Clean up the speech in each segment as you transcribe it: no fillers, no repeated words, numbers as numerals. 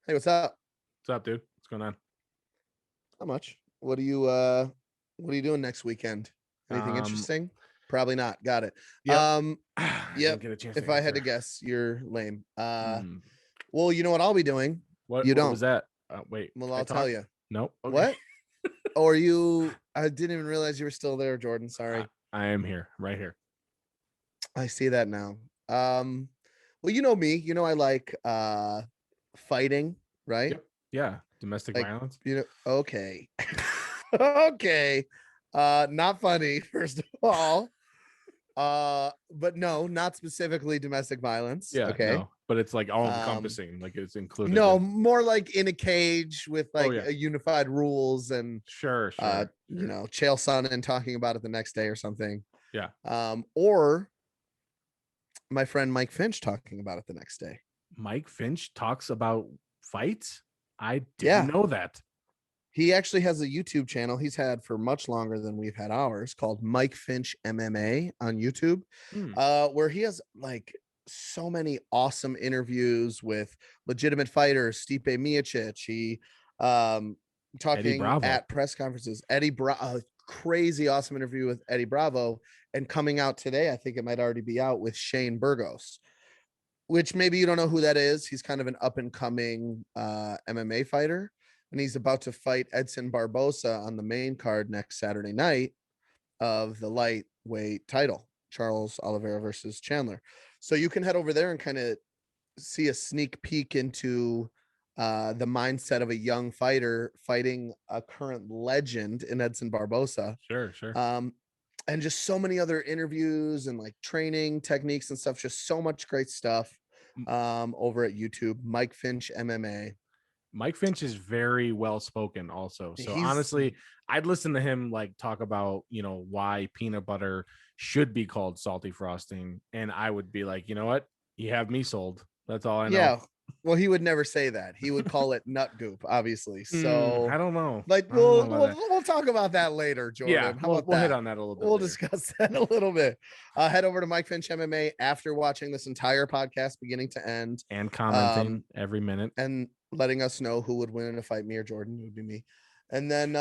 Hey, what's up? What's up, dude? What's going on? Not much. What are you doing next weekend? Anything Um, interesting? Probably not. Got it. yep. Um, I didn't yep. get a chance to If I had to answer. guess, you're lame. Hmm. Well, you know what I'll be doing? What You what was don't. that? Wait, Well, can I I'll tell talk? you. Nope. Okay. What? Or you I didn't even realize you were still there, Jordan. I, Sorry. I am here, right here. I see that now. Um, well, you know me, I like fighting, right? Yep. Yeah. Domestic Like, violence. okay. Okay. Not funny, first of all. But no, not specifically domestic violence. Yeah. Okay. No, but it's like all Um, encompassing. Like it's included no, in. more like in a cage with Oh like yeah. a unified rules and Sure. Sure. Sure. Chael Sonnen talking about it the next day or something. Yeah. Or my friend Mike Finch talking about it the next day. Mike Finch talks about fights. I didn't Yeah. know that. He actually has a YouTube channel he's had for much longer than we've had ours called Mike Finch MMA on YouTube, Hmm. where he has like so many awesome interviews with legitimate fighters. Stipe Miocic, he Eddie talking Bravo. at press conferences. Eddie Bravo, crazy awesome interview with Eddie Bravo, and coming out today, I think it might already be out with Shane Burgos, which maybe you don't know who that is. He's kind of an up and coming MMA fighter, and he's about to fight Edson Barbosa on the main card next Saturday night of the lightweight title, Charles Oliveira versus Chandler. So you can head over there and kind of see a sneak peek into the mindset of a young fighter fighting a current legend in Edson Barbosa. Sure. Sure. Um, and just so many other interviews and like training techniques and stuff. Just so much great stuff over at YouTube. Mike Finch MMA. Mike Finch is very well spoken also. So He's honestly, I'd listen to him like talk about, why peanut butter should be called salty frosting. And I would be like, you know what? You have me sold. That's all I know. yeah. Well, he would never say that. He would call it nut goop, obviously. I So, don't know. like, I don't know we'll about we'll that. we'll talk about that later, Yeah, Jordan. How we'll about we'll hit that? on that a little bit We'll later. discuss that a little bit. Head over to Mike Finch MMA after watching this entire podcast, beginning to end, And um, commenting every minute. and letting us know who would win in a fight, me or Jordan. It would be me. And then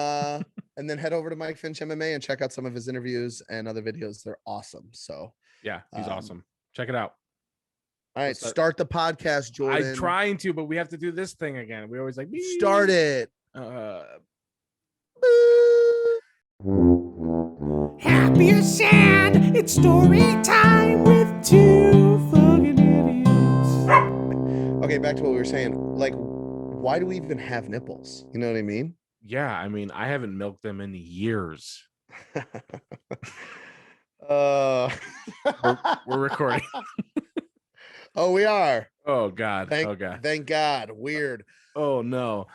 head over to Mike Finch MMA and check out some of his interviews and other videos. They're awesome. So, Yeah, he's um, awesome. Check it out. all right, Let's start. start the podcast, I'm Jordan. trying to, but we have to do this thing again. We always like Start it. Uh, Happy or sad, it's story time with two fucking idiots. Okay, back to what we were saying. Like, why do we even have nipples? You know what I mean? yeah, I mean, I haven't milked them in years. uh We're recording. Oh, we are. Oh God. Thank Oh God. thank God. Weird. Oh no.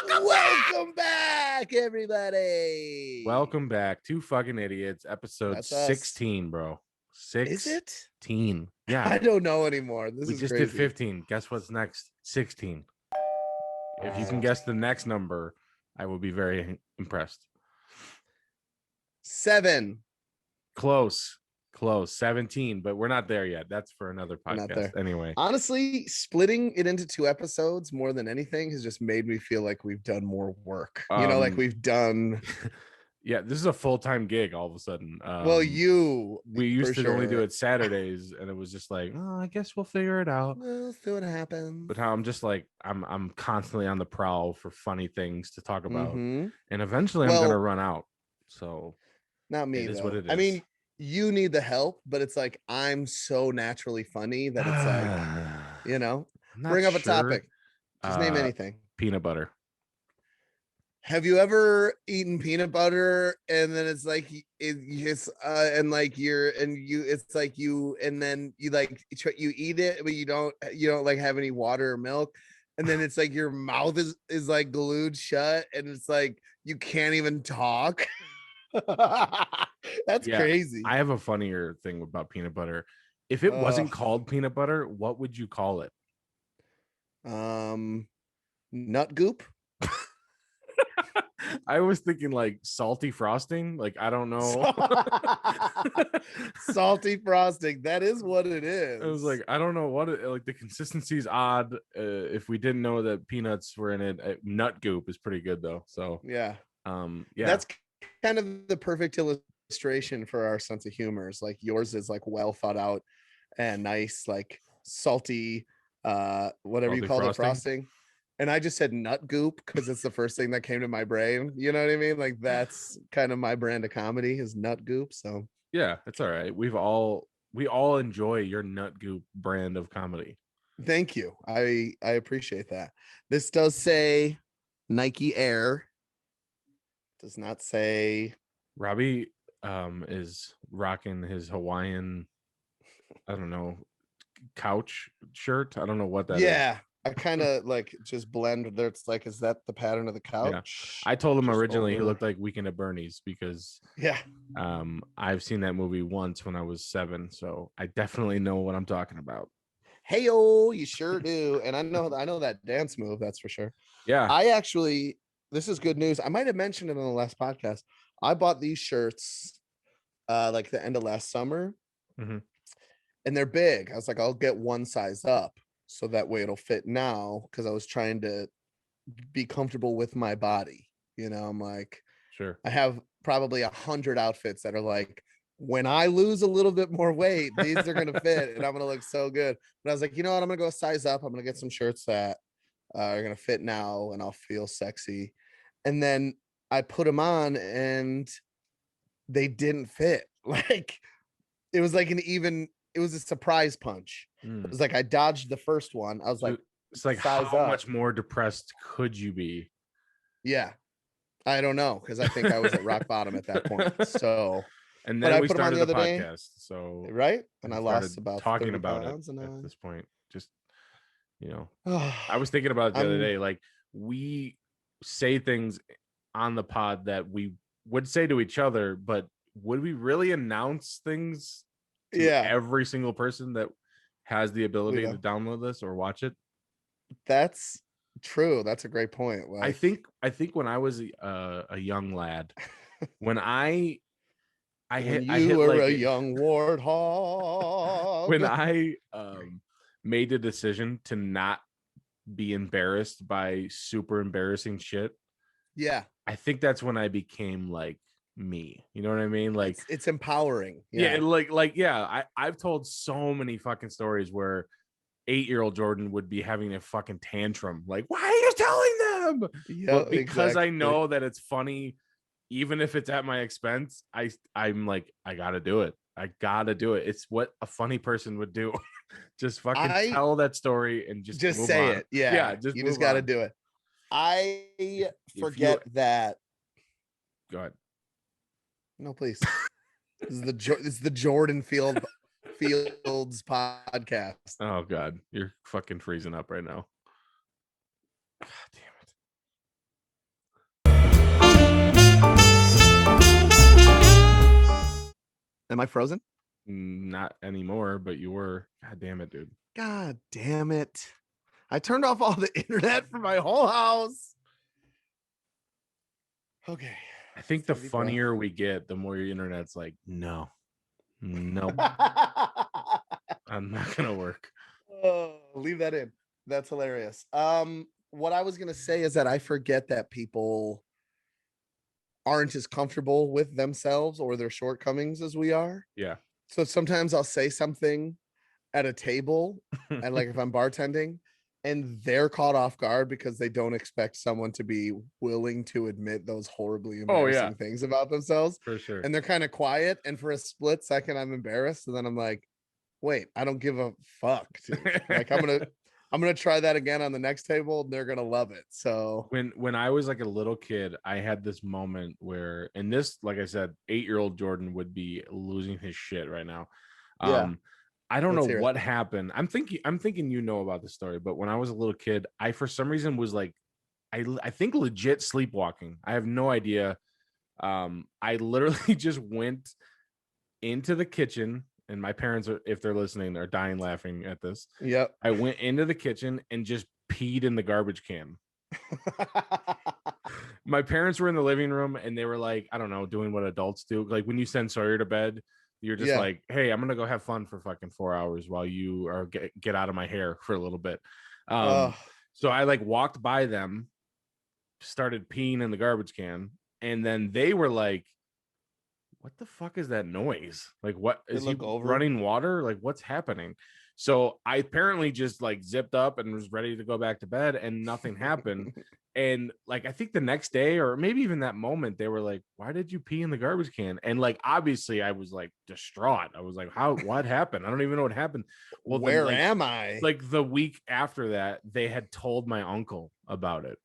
Welcome back, everybody. Welcome back to Fucking Idiots, episode That's us. 16, bro. Is it? 16. Yeah. I don't know anymore. This We is just crazy. did 15. Guess what's next? 16. If you can guess the next number, I will be very impressed. 7. Close. 17, but we're not there yet. That's for another We're not podcast. there. Anyway. Honestly, splitting it into 2 episodes more than anything has just made me feel like we've done more work. Like we've done. Yeah, this is a full-time gig all of a sudden. Well, we used to only do sure. it Saturdays, and it was just like, oh, I guess we'll figure it out. We'll see what happens. But how I'm just like, I'm constantly on the prowl for funny things to talk about, and eventually I'm gonna run out. So not me, it is though. what it is. I mean, you need the help, but it's like I'm so naturally funny that it's like, bring up a topic. Just name anything. Peanut butter. Have you ever eaten peanut butter and then it's like it's and like it's like you and then you like you eat it but you don't like have any water or milk, and then it's like your mouth is like glued shut and it's like you can't even talk? That's crazy. I have a funnier thing about peanut butter. If it wasn't called peanut butter, what would you call it? Nut goop. I was thinking like salty frosting. Like, I don't know. Salty frosting. That is what it is. I was like, I don't know what it, like the consistency is odd. If we didn't know that peanuts were in it, nut goop is pretty good though. So yeah. Yeah. That's kind of the perfect illustration for our sense of humor. Is like yours is like well thought out and nice, like salty, whatever you Salty call it, frosting. frosting. And I just said nut goop because it's the first thing that came to my brain. You know what I mean? Like that's kind of my brand of comedy is nut goop. So Yeah, it's all right. We all enjoy your nut goop brand of comedy. thank you. I appreciate that. This does say Nike Air. Does not say Robbie is rocking his Hawaiian, I don't know, couch shirt. I don't know what that is. yeah. I kind of like just blend there. It's like, is that the pattern of the couch? I told him Just originally he over- looked like Weekend at Bernie's because Yeah. I've seen that movie once when I was 7, so I definitely know what I'm talking about. Hey, oh, you sure do. And I know that dance move, that's for sure. Yeah. This is good news. I might have mentioned it on the last podcast. I bought these shirts like the end of last summer. Mhm. And they're big. I was like, I'll get one size up so that way it'll fit now, because I was trying to be comfortable with my body. You know, I'm like, Sure. I have probably 100 outfits that are like, when I lose a little bit more weight, these are gonna fit and I'm gonna look so good. But I was like, you know what? I'm gonna go size up. I'm gonna get some shirts that are gonna fit now and I'll feel sexy. And then I put them on and they didn't fit. Like it was like it was a surprise punch. It was like I dodged the first one. I was like, it's like size how up. much more depressed could you be? yeah, I don't know, because I think I was at rock bottom at that point. So And But then I we put 'em on started the the other day, podcast. So right? And I started lost about talking 30 about pounds it and at this point. Just, you know, I I was thinking about it the other I'm- day. Like, we say things on the pod that we would say to each other, but would we really announce things to yeah, every single person that has the ability know. to download this or watch it? that's true. That's a great point. I think when I was a young lad, when I when hit you were like a young warthog. when I made the decision to not be embarrassed by super embarrassing shit, yeah, I think that's when I became like me. You know what I mean? Like, it's empowering. yeah, Yeah. I've told so many fucking stories where 8-year-old Jordan would be having a fucking tantrum. Like, why are you telling them? Yeah, But because I exactly. know that it's funny, even if it's at my expense, I'm like, I gotta do it. I gotta do it. It's what a funny person would do. Just fucking tell that story and just move say on. it. Yeah. You just got to do it. I forget that. Go ahead. No, please. This is the Jordan Fields podcast. Oh God, you're fucking freezing up right now. God damn it. Am I frozen? Not anymore, but you were. God damn it, dude. God damn it. I turned off all the internet for my whole house. Okay. I think the funnier we get, the more your internet's like, no, I'm not gonna work. Oh, leave that in. That's hilarious. What I was gonna say is that I forget that people aren't as comfortable with themselves or their shortcomings as we are. Yeah. So sometimes I'll say something at a table, and like if I'm bartending, and they're caught off guard because they don't expect someone to be willing to admit those horribly embarrassing things about themselves. For sure. And they're kind of quiet, and for a split second I'm embarrassed, and then I'm like, wait, I don't give a fuck, dude. Like I'm gonna try that again on the next table and they're gonna love it. So when I was like a little kid, I had this moment where, and this, like I said, 8-year-old Jordan would be losing his shit right now. Yeah. I don't know what happened. I'm thinking you know about the story, but when I was a little kid, I for some reason was like, I think legit sleepwalking. I have no idea. I literally just went into the kitchen, and my parents are, if they're listening, they're dying laughing at this. Yep. I went into the kitchen and just peed in the garbage can. My parents were in the living room and they were like, I don't know, doing what adults do. Like when you send Sawyer to bed, you're just Yeah. like, hey, I'm gonna go have fun for fucking 4 hours while you are get out of my hair for a little bit. Ugh. So I like walked by them, started peeing in the garbage can, and then they were like, what the fuck is that noise? Like, what They is he look over. running water? Like, what's happening? So I apparently just like zipped up and was ready to go back to bed, and nothing happened. And like, I think the next day, or maybe even that moment, they were like, why did you pee in the garbage can? And like, obviously, I was like distraught. I was like, what happened? I don't even know what happened. Well, Where then, like, am I? like the week after that, they had told my uncle about it.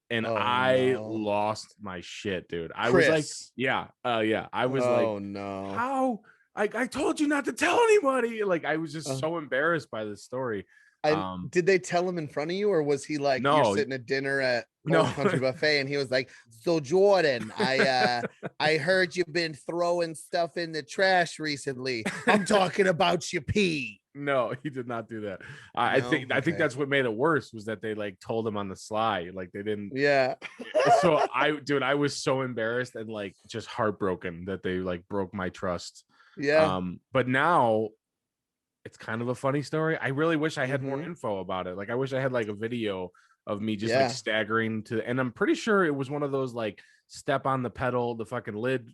And Oh, I no. lost my shit, dude. I was like, Chris. yeah. I was like, Oh no. how? I told you not to tell anybody. Like, I was just Uh, so embarrassed by this story. And did they tell him in front of you, or was he like, you're No. sitting at dinner at No. Old Country Buffet and he was like, so Jordan, I heard you've been throwing stuff in the trash recently. I'm talking about your pee. No, he did not do that. I No? think Okay. that's what made it worse was that they like told him on the sly. Like they didn't. Yeah. So I was so embarrassed and like just heartbroken that they like broke my trust. Yeah. But now it's kind of a funny story. I really wish I had more Mhm. info about it. Like I wish I had like a video of me just Yeah. like staggering to, and I'm pretty sure it was one of those like step on the pedal, the fucking lid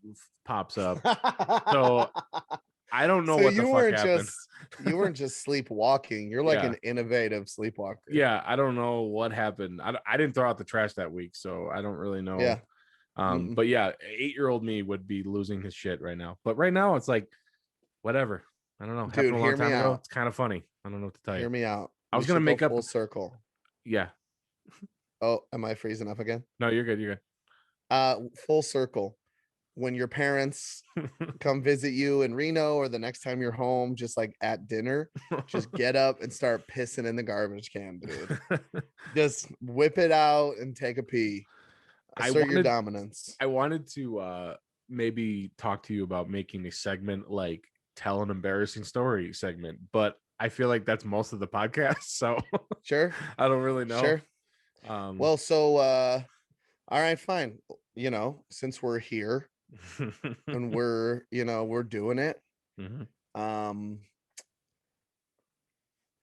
pops up. So I don't know So what the fuck happened. You weren't just sleepwalking. You're like Yeah. an innovative sleepwalker. Yeah, I don't know what happened. I didn't throw out the trash that week, so I don't really know. Yeah. But yeah, 8-year-old me would be losing his shit right now. But right now it's like whatever. I don't know. Dude, Happened a long hear me time ago. out. It's kind of funny. I don't know what to tell Hear you. me out. I was We gonna should make go up full circle. Yeah. Oh, am I freezing up again? No, you're good. You're good. Full circle. When your parents come visit you in Reno, or the next time you're home, just like at dinner, just get up and start pissing in the garbage can, dude. Just whip it out and take a pee. Assert your dominance. I wanted to maybe talk to you about making a segment like tell an embarrassing story segment, but I feel like that's most of the podcast. So Sure. I don't really know. Sure. Well, so all right, fine. You know, since we're here and we're doing it. Mhm.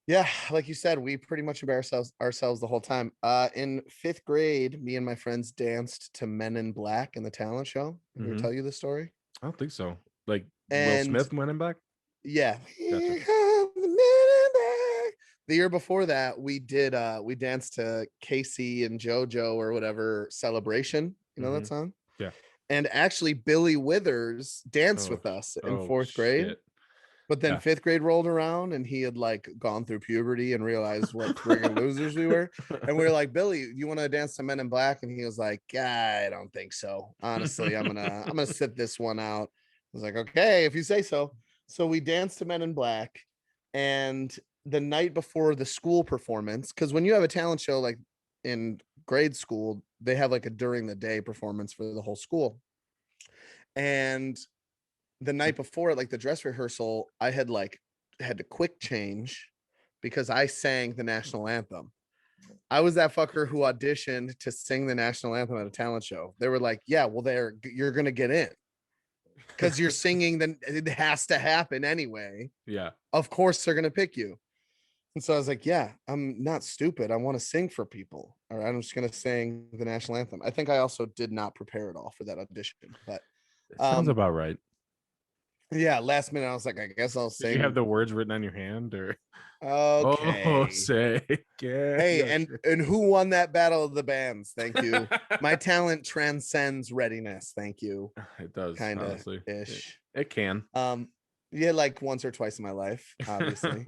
Yeah, like you said, we pretty much embarrass ourselves the whole time. In 5th grade, me and my friends danced to Men in Black in the talent show. Did I Mhm. tell you the story? I don't think so. Like Will And Smith went in back. yeah. Gotcha. Here come the Men in Black. The year before that, we danced to Casey and JoJo or whatever, Celebration. You know that song? Yeah. And actually, Billy Withers danced with us in 4th grade. Shit. But then Yeah. 5th grade rolled around and he had like gone through puberty and realized what friggin' losers we were. And we were like, Billy, you want to dance to Men in Black? And he was like, I don't think so. Honestly, I'm gonna sit this one out. I was like, okay, if you say so. So we danced to Men in Black. And the night before the school performance, because when you have a talent show like in grade school, they have like a during the day performance for the whole school. And the night before, like the dress rehearsal, I had to quick change because I sang the national anthem. I was that fucker who auditioned to sing the national anthem at a talent show. They were like, yeah, well, you're gonna get in because you're singing, then it has to happen anyway. Yeah. Of course they're gonna pick you. And so I was like, yeah, I'm not stupid. I want to sing for people. All right, I'm just gonna sing the national anthem. I think I also did not prepare at all for that audition, but Sounds about right. yeah, last minute I was like, I guess I'll Did sing. you have the words written on your hand or? Okay. Oh, say yeah. Hey, yeah, and sure. and who won that battle of the bands? Thank you. My talent transcends readiness. Thank you. It does Kind of honestly. ish. It can. Yeah, like once or twice in my life, obviously.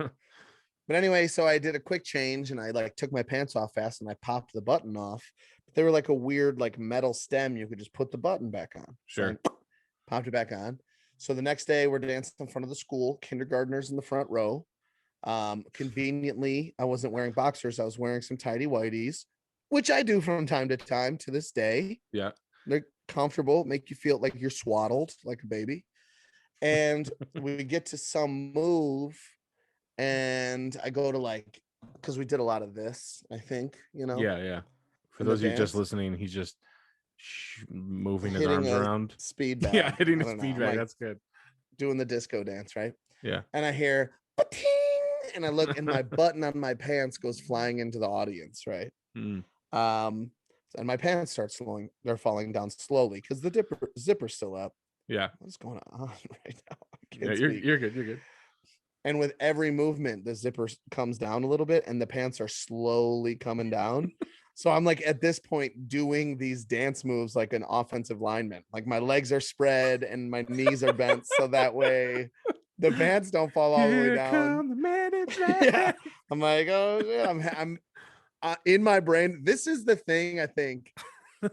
But anyway, so I did a quick change and I like took my pants off fast and I popped the button off. But they were like a weird like metal stem. You could just put the button back on. Sure. So I popped it back on. So the next day we're dancing in front of the school, kindergartners in the front row. Conveniently, I wasn't wearing boxers. I was wearing some tidy whities, which I do from time to time to this day. Yeah. They're comfortable, make you feel like you're swaddled like a baby. And we get to some move and I go to like, because we did a lot of this, I think, Yeah. For in the those of you just dance. listening, he's just moving his hitting arms a around. speed bag. Yeah, hitting I a don't know. speed I'm bag. like That's good. doing the disco dance, right? Yeah. And I hear "Ba-ting," and I look, and my button on my pants goes flying into the audience, right? Mm. And my pants start they're falling down slowly because the zipper's still up. Yeah. What's going on right now? I Yeah, can't you're speak. good. You're good. And with every movement, the zipper comes down a little bit and the pants are slowly coming down. So I'm like at this point doing these dance moves like an offensive lineman. Like my legs are spread and my knees are bent so that way the pants don't fall all the way Here down. come the man in Yeah. black. I'm like, oh yeah, I'm in my brain. This is the thing I think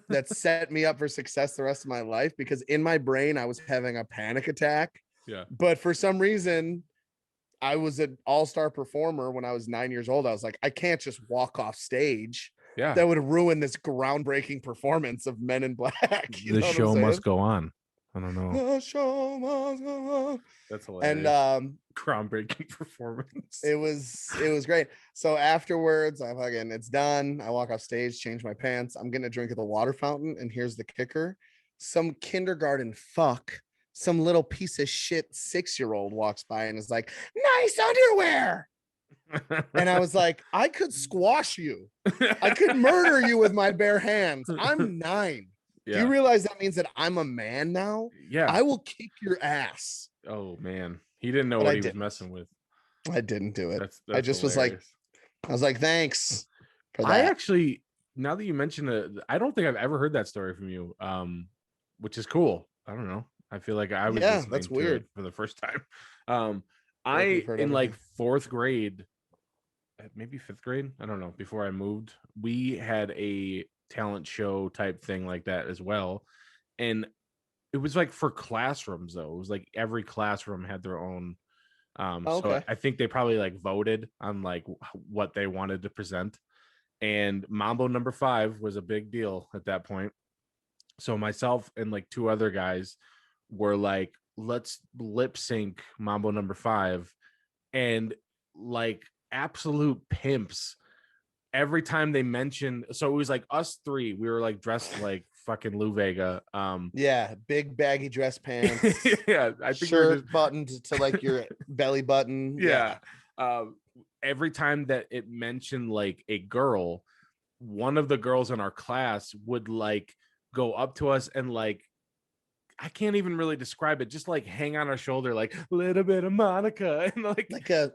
that set me up for success the rest of my life, because in my brain I was having a panic attack. Yeah. But for some reason, I was an all-star performer when I was 9 years old. I was like, I can't just walk off stage. Yeah. That would ruin this groundbreaking performance of Men in Black. You The know what I'm show saying? must go on. I don't know. The show must go on. That's hilarious. And groundbreaking performance. it was great. So afterwards, it's done. I walk off stage, change my pants. I'm getting a drink at the water fountain, and here's the kicker: some kindergarten fuck, some little piece of shit 6-year-old walks by and is like, "Nice underwear." And I was like, I could squash you. I could murder you with my bare hands. I'm 9. Yeah. Do you realize that means that I'm a man now? Yeah. I will kick your ass. Oh man, he didn't know But what I he was didn't. messing with. I didn't do it. That's I just was like, thanks for that. I actually, now that you mention it, I don't think I've ever heard that story from you. Which is cool. I don't know. I feel like I was that's weird for the first time. You've heard in like everything. 4th grade, maybe 5th grade, I don't know, before I moved, we had a talent show type thing like that as well. And it was like for classrooms though. It was like every classroom had their own. So I think they probably like voted on like what they wanted to present. And Mambo number 5 was a big deal at that point. So myself and like 2 other guys were like, let's lip sync Mambo number 5. And like absolute pimps, every time they mentioned, so it was like us 3, we were like dressed like fucking Lou Vega. Yeah, big baggy dress pants. Yeah, I think shirt we just buttoned to like your belly button. Yeah. Every time that it mentioned like a girl, one of the girls in our class would like go up to us and like, I can't even really describe it, just like hang on our shoulder, like a little bit of Monica, and like a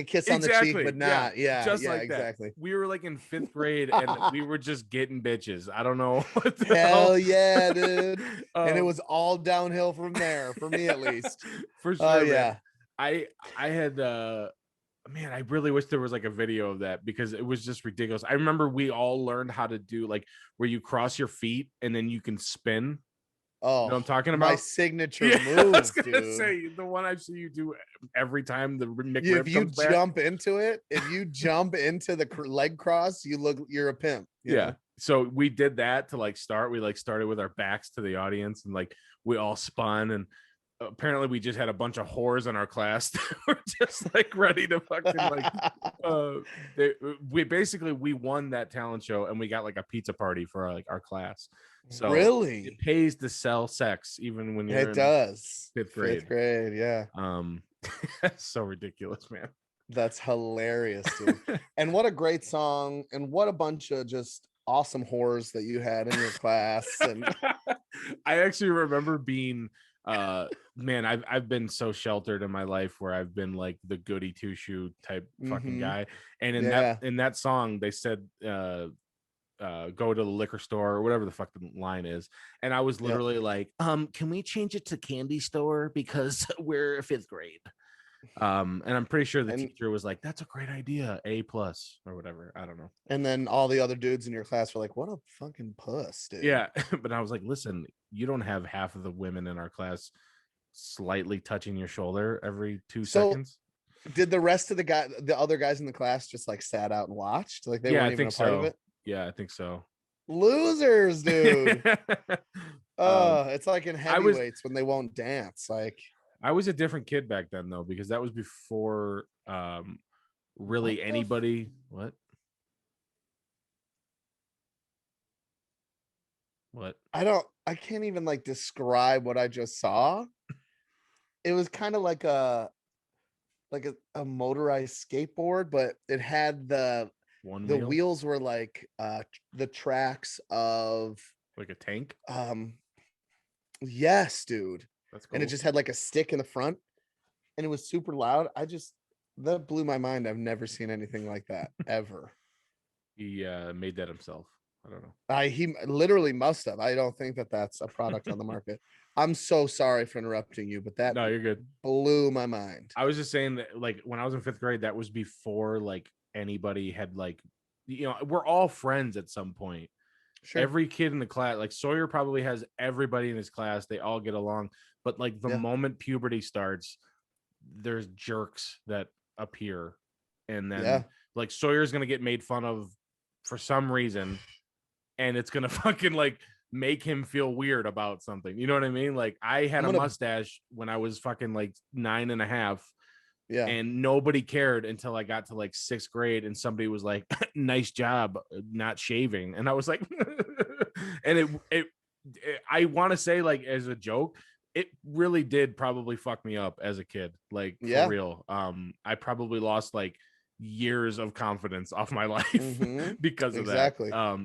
kiss on the cheek, but not. Yeah, just yeah, like exactly. That. We were like in 5th grade and we were just getting bitches. I don't know what the hell yeah, dude. And it was all downhill from there, for me at least. For sure. Oh yeah. Man. I had man, I really wish there was like a video of that because it was just ridiculous. I remember we all learned how to do like where you cross your feet and then you can spin. Oh, you know what I'm talking about? My signature move, I was gonna dude. say the one I see you do every time the if you jump back. Into it, if you jump into the leg cross, you're a pimp. Yeah. So we did that to like start. We like started with our backs to the audience and like we all spun and apparently we just had a bunch of whores in our class that were just like ready to fucking like we won that talent show and we got like a pizza party for like our class. So really it pays to sell sex even when you're does 5th grade. 5th grade, yeah. That's so ridiculous, man. That's hilarious, dude. And what a great song, and what a bunch of just awesome whores that you had in your class. And I actually remember being man, I've been so sheltered in my life where I've been like the goody 2-shoe type fucking guy. And in that song they said go to the liquor store or whatever the fuck the line is, and I was literally like, can we change it to candy store because we're 5th grade? And I'm pretty sure the teacher was like, that's a great idea, A+ or whatever, I don't know. And then all the other dudes in your class were like, what a fucking puss, dude. Yeah. But I was like, listen, you don't have half of the women in our class slightly touching your shoulder every 2 seconds. Did the rest of the other guys in the class just like sat out and watched, like they weren't even a part of it? Yeah, I think so. Losers, dude. It's like in heavyweights when they won't dance. Like I was a different kid back then though, because that was before really anybody. What? What? I can't even like describe what I just saw. It was kind of like a motorized skateboard, but it had One the wheel? wheels were like the tracks of Like a tank? yes, dude. That's cool. And it just had like a stick in the front and it was super loud. That blew my mind. I've never seen anything like that ever. He made that himself. I don't know. He literally must have. I don't think that that's a product on the market. I'm so sorry for interrupting you, but that No, you're good. blew my mind. I was just saying that, like, when I was in 5th grade, that was before like anybody had like, we're all friends at some point. Sure. Every kid in the class, like Sawyer probably has everybody in his class. They all get along. But like the moment puberty starts, there's jerks that appear. And then like Sawyer's going to get made fun of for some reason. And it's going to fucking like make him feel weird about something. You know what I mean? Like I had a mustache when I was fucking like 9.5. Yeah. And nobody cared until I got to like 6th grade and somebody was like, nice job not shaving. And I was like, and I want to say, like, as a joke, it really did probably fuck me up as a kid. Like, for real. I probably lost like years of confidence off my life because of that.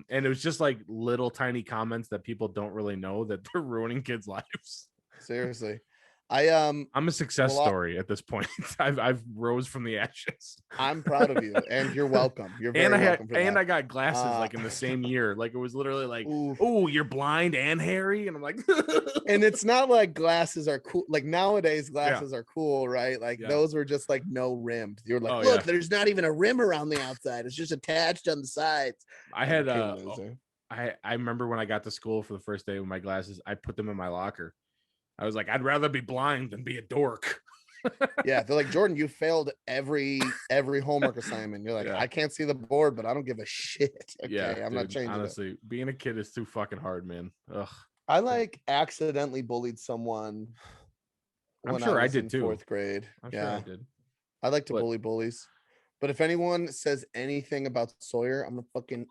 And it was just like little tiny comments that people don't really know that they're ruining kids' lives. Seriously. I'm a success story at this point. I've rose from the ashes. I'm proud of you, and you're welcome. You're very welcome for that. And I got glasses like in the same year. Like it was literally like, oh, you're blind and hairy, and I'm like, and it's not like glasses are cool. Like nowadays, glasses are cool, right? Like those were just like no rimmed. You're like, look, there's not even a rim around the outside. It's just attached on the sides. I had I remember when I got to school for the first day with my glasses, I put them in my locker. I was like, I'd rather be blind than be a dork. Yeah, they're like, Jordan, you failed every homework assignment. You're like, I can't see the board, but I don't give a shit. Okay, I'm not changing. Honestly, being a kid is too fucking hard, man. Ugh. I like accidentally bullied someone. I'm sure I did too. 4th grade. I'm sure I did. I like to bully bullies, but if anyone says anything about Sawyer, I'm gonna fucking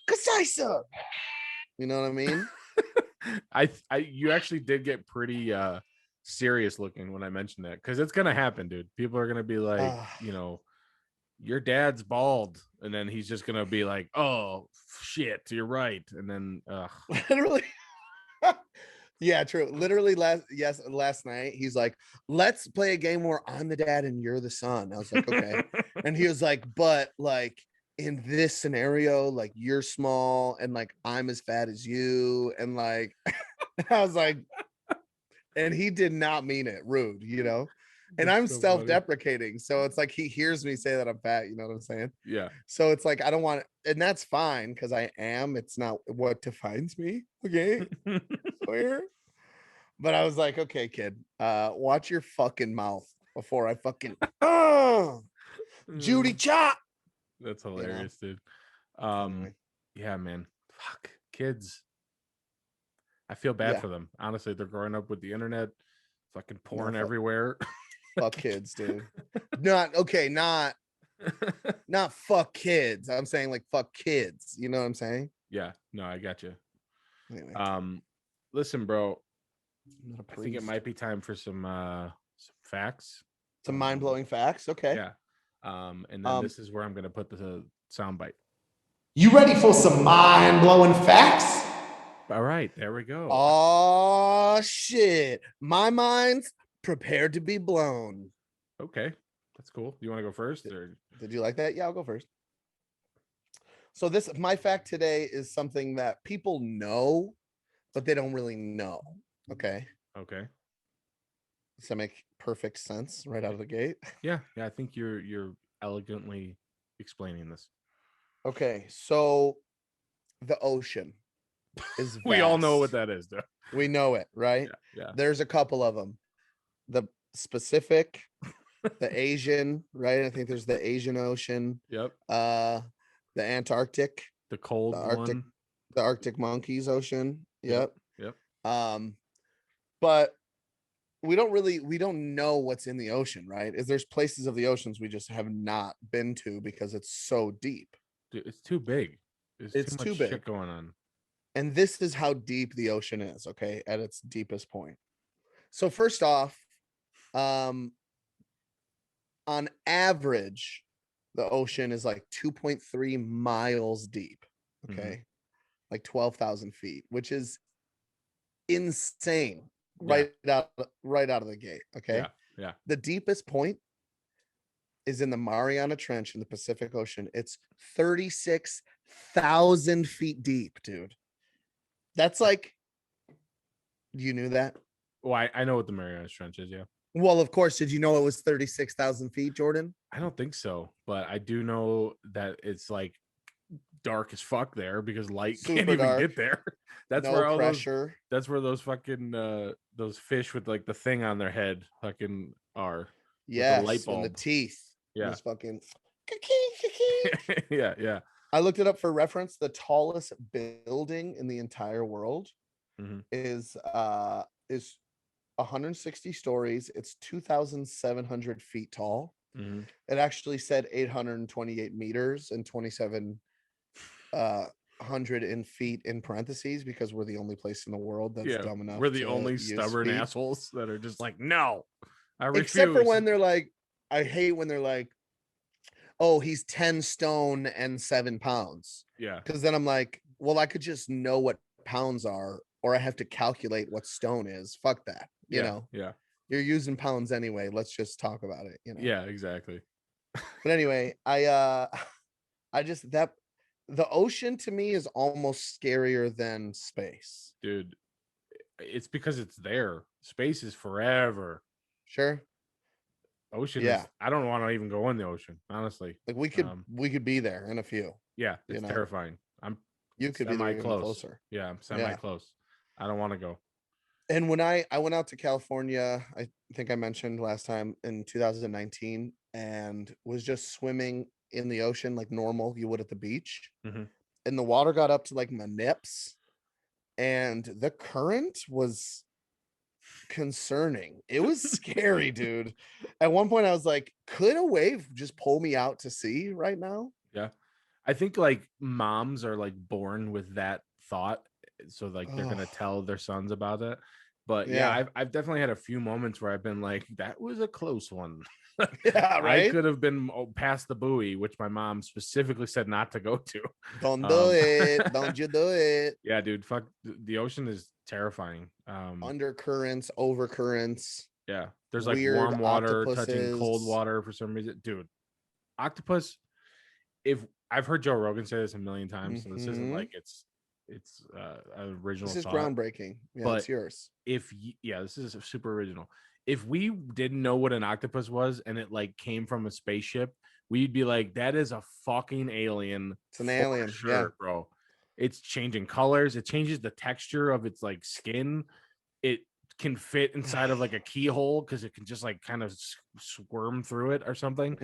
Kasisa. You know what I mean? You actually did get pretty serious looking when I mentioned that, because it's gonna happen, dude. People are gonna be like, your dad's bald, and then he's just gonna be like, oh shit, you're right, and then literally. Yeah, true. Literally last night he's like, let's play a game where I'm the dad and you're the son. I was like, okay. And he was like, but like in this scenario, like you're small and like I'm as fat as you, and like I was like, and he did not mean it rude, and I'm so self-deprecating, so it's like he hears me say that I'm fat, you know what I'm saying? Yeah. So it's like I don't want it, and that's fine because I am. It's not what defines me, okay? Sawyer. But I was like, okay, kid, watch your fucking mouth before I fucking Judy chop. That's hilarious, dude. Yeah, man. Fuck kids. I feel bad for them. Honestly, they're growing up with the internet, fucking porn everywhere. Fuck kids, dude. Not fuck kids. I'm saying like fuck kids. You know what I'm saying? Yeah. No, I got you. Anyway. Listen, bro. I think it might be time for some facts. Some mind-blowing facts. Okay. Yeah. And then this is where I'm gonna put the sound bite. You ready for some mind-blowing facts? All right, there we go. Oh shit. My mind's prepared to be blown. Okay. That's cool. You want to go first, or did you like that? Yeah, I'll go first. So my fact today is something that people know, but they don't really know. Okay. Does that make perfect sense right out of the gate? Yeah. I think you're elegantly explaining this. Okay, so the ocean is vast. We all know what that is, though. We know it, right? Yeah. There's a couple of them. The Pacific, the Asian, right? I think there's the Asian Ocean. Yep. The Antarctic, the cold Arctic, one. The Arctic Monkeys Ocean. Yep. Yep. But we don't know what's in the ocean, right? There's places of the oceans we just have not been to because it's so deep. Dude, it's too big. It's too too much big. shit going on. And this is how deep the ocean is, okay, at its deepest point. So first off, on average, the ocean is like 2.3 miles deep, okay, like 12,000 feet, which is insane right out of the gate, okay. Yeah. The deepest point is in the Mariana Trench in the Pacific Ocean. It's 36,000 feet deep, dude. That's like, you knew that? Well, I know what the Mariana Trench is. Yeah. Well, of course. Did you know it was 36,000 feet, Jordan? I don't think so, but I do know that it's like dark as fuck there because light Super can't even dark. get there. That's No where all pressure. that's where those fucking those fish with like the thing on their head fucking are. Yes, the light and the bulb. teeth. Yeah. This fucking. Yeah. I looked it up for reference. The tallest building in the entire world is 160 stories. It's 2,700 feet tall. It actually said 828 meters and 2,700 in feet in parentheses because we're the only place in the world that's dumb enough. We're the only stubborn assholes that are just like, no, I refuse. Except for when they're like, I hate when they're like, oh, he's 10 stone and 7 pounds. Yeah. Because then I'm like, well, I could just know what pounds are, or I have to calculate what stone is. Fuck that. You know? Yeah. You're using pounds anyway. Let's just talk about it. You know? Yeah, exactly. But anyway, I just the ocean to me is almost scarier than space. Dude, it's because it's there. Space is forever. Sure. Ocean is, I don't want to even go in the ocean, honestly. Like we could be there in a few. Yeah, it's terrifying. You could be there even closer. Yeah, I'm semi-close. I don't want to go. And when I went out to California, I think I mentioned last time in 2019, and was just swimming in the ocean like normal you would at the beach. And the water got up to like my nips, and the current was concerning. It was scary, dude. At one point I was like, could a wave just pull me out to sea right now? Yeah. I think like moms are like born with that thought, so like they're gonna tell their sons about it. But yeah, I've definitely had a few moments where I've been like, that was a close one. Yeah, right. I could have been past the buoy, which my mom specifically said not to go to. Don't do it. Don't you do it. Yeah, dude. Fuck, the ocean is terrifying. Undercurrents, overcurrents. Yeah, there's like warm water touching cold octopuses. water for some reason, dude. Octopus. If I've heard Joe Rogan say this a million times, so this isn't like it's an original. This is thought. Groundbreaking. Yeah, But it's yours. This is super original. If we didn't know what an octopus was and it like came from a spaceship, we'd be like, that is a fucking alien. It's an alien, sure, bro. It's changing colors. It changes the texture of its like skin. It can fit inside of like a keyhole because it can just like kind of squirm through it or something.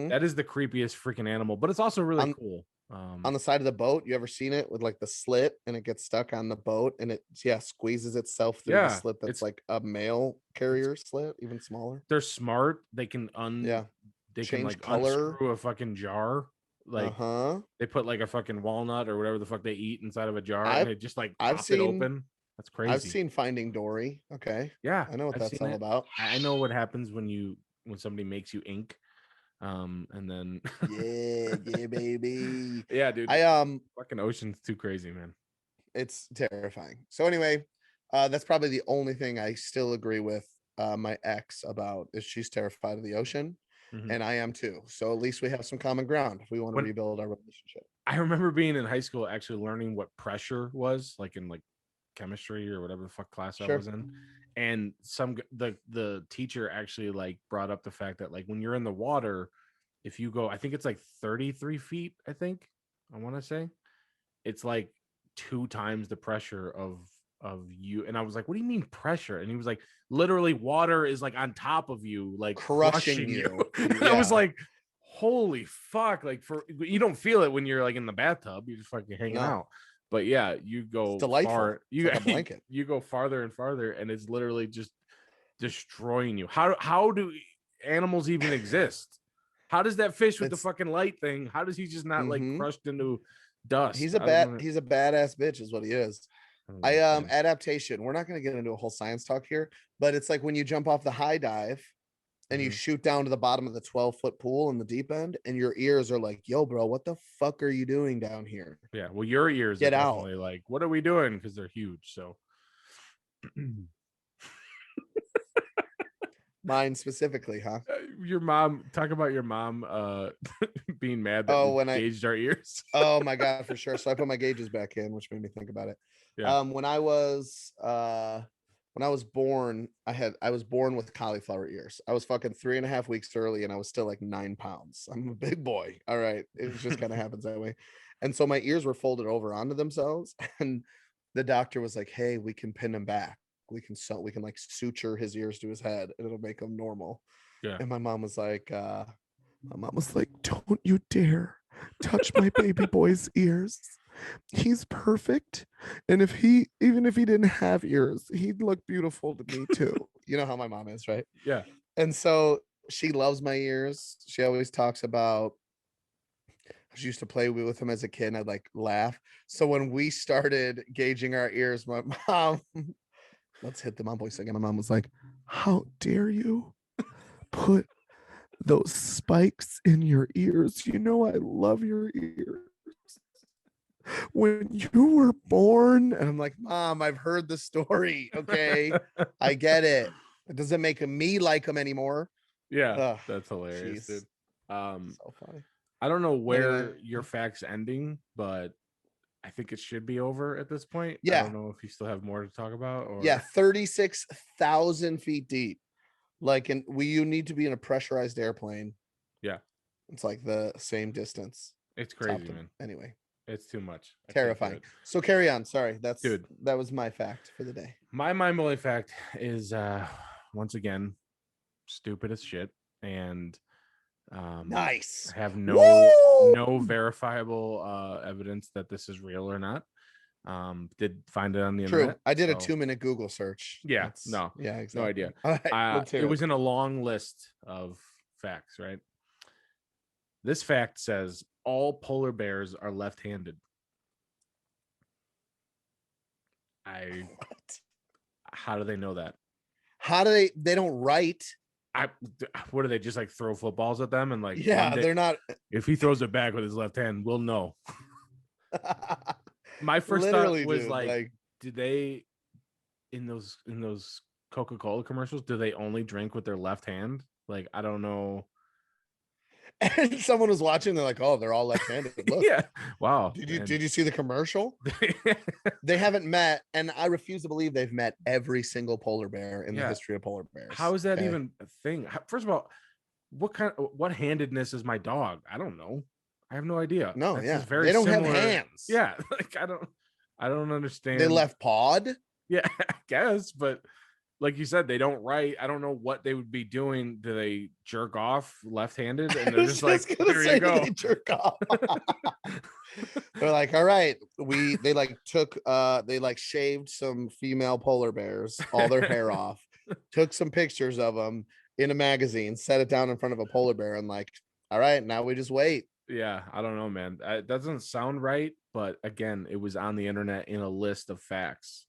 That is the creepiest freaking animal, but it's also really cool. On the side of the boat, you ever seen it with like the slit and it gets stuck on the boat and it squeezes itself through the slit that's like a mail carrier slit, even smaller. They're smart. They can they change can like color. unscrew a fucking jar. Like they put like a fucking walnut or whatever the fuck they eat inside of a jar and it just like pops it open. That's crazy. I've seen Finding Dory. Okay. Yeah. I know what that's all about. I know what happens when somebody makes you ink. And then yeah, baby. Yeah, dude. Fucking ocean's too crazy, man. It's terrifying. So anyway, that's probably the only thing I still agree with my ex about is she's terrified of the ocean. And I am too. So at least we have some common ground if we want to rebuild our relationship. I remember being in high school actually learning what pressure was, like in like chemistry or whatever the fuck class I was in. And the teacher actually like brought up the fact that like when you're in the water, if you go, I think it's like 33 feet, I want to say, it's like 2 times the pressure of you. And I was like, what do you mean pressure? And he was like, literally water is like on top of you, like crushing you. And I was like, holy fuck. Like you don't feel it when you're like in the bathtub, you're just fucking hanging out. But yeah, you go far, you go farther and farther, and it's literally just destroying you. How do animals even exist? How does that fish with the fucking light thing? How does he just not like crushed into dust. He's I don't know. he's a badass bitch is what he is. don't I understand. adaptation. We're not going to get into a whole science talk here, but it's like when you jump off the high dive and you Mhm. shoot down to the bottom of the 12-foot pool in the deep end, and your ears are like, yo, bro, what the fuck are you doing down here? Yeah, well, your ears are Get out. definitely like, what are we doing? Because they're huge. So Mine specifically, huh? your mom, talk about your mom being mad that Oh, we gauged our ears. oh my God, for sure. So I put my gauges back in, which made me think about it. Yeah. When I was born, I was born with cauliflower ears. I was fucking 3.5 weeks early, and I was still like 9 pounds. I'm a big boy. All right. It just kind of happens that way. And so my ears were folded over onto themselves. And the doctor was like, hey, we can pin them back. We can like suture his ears to his head, and it'll make them normal. Yeah. And my mom was like, don't you dare touch my baby boy's ears. He's perfect. And even if he didn't have ears, he'd look beautiful to me too. You know how my mom is, right? Yeah. And so she loves my ears. She always talks about she used to play with him as a kid, and I'd like laugh. So when we started gauging our ears, my mom, let's hit the mom voice again. My mom was like, how dare you put those spikes in your ears? You know I love your ears. When you were born, and I'm like, Mom, I've heard the story. Okay, I get it. It doesn't make me like them anymore. Yeah, Ugh, that's hilarious, geez. dude. So funny. I don't know where Anyway. your fact's ending, but I think it should be over at this point. I Yeah. don't know if you still have more to talk about, or Yeah, 36,000 feet deep. Like, you need to be in a pressurized airplane. Yeah, It's like the same distance. it's crazy, man. Anyway, It's too much. I can't do terrifying. it. So carry on. Sorry, Dude. that was my fact for the day. My mind-blowing fact is once again stupid as shit, and Nice. have Woo! no verifiable evidence that this is real or not. Did find it on the True. internet. I did a 2-minute Google search. Yeah, no, Yeah, exactly. no idea. All right, let's hear it was in a long list of facts, right? This fact says all polar bears are left-handed. What? How do they know that? How do they don't write? What do they just like throw footballs at them and like? Yeah, they're not. If he throws it back with his left hand, we'll know. My first Literally, thought was dude, like, did they in those Coca-Cola commercials? Do they only drink with their left hand? Like, I don't know. And someone was watching. They're like, "Oh, they're all left-handed." Look, Yeah. Wow. Did you see the commercial? They haven't met, and I refuse to believe they've met every single polar bear in the history of polar bears. How is that even a thing? First of all, what handedness is my dog? I don't know. I have no idea. No, That's yeah, just very they don't similar. have hands. Yeah, like I don't understand. They left pawed. Yeah, I guess, but like you said, they don't write. I don't know what they would be doing. Do they jerk off left-handed? And they're just like, here you go. They jerk off. They're like, all right, they like shaved some female polar bears, all their hair off, took some pictures of them in a magazine, set it down in front of a polar bear, and like, all right, now we just wait. Yeah, I don't know, man. It doesn't sound right, but again, it was on the internet in a list of facts.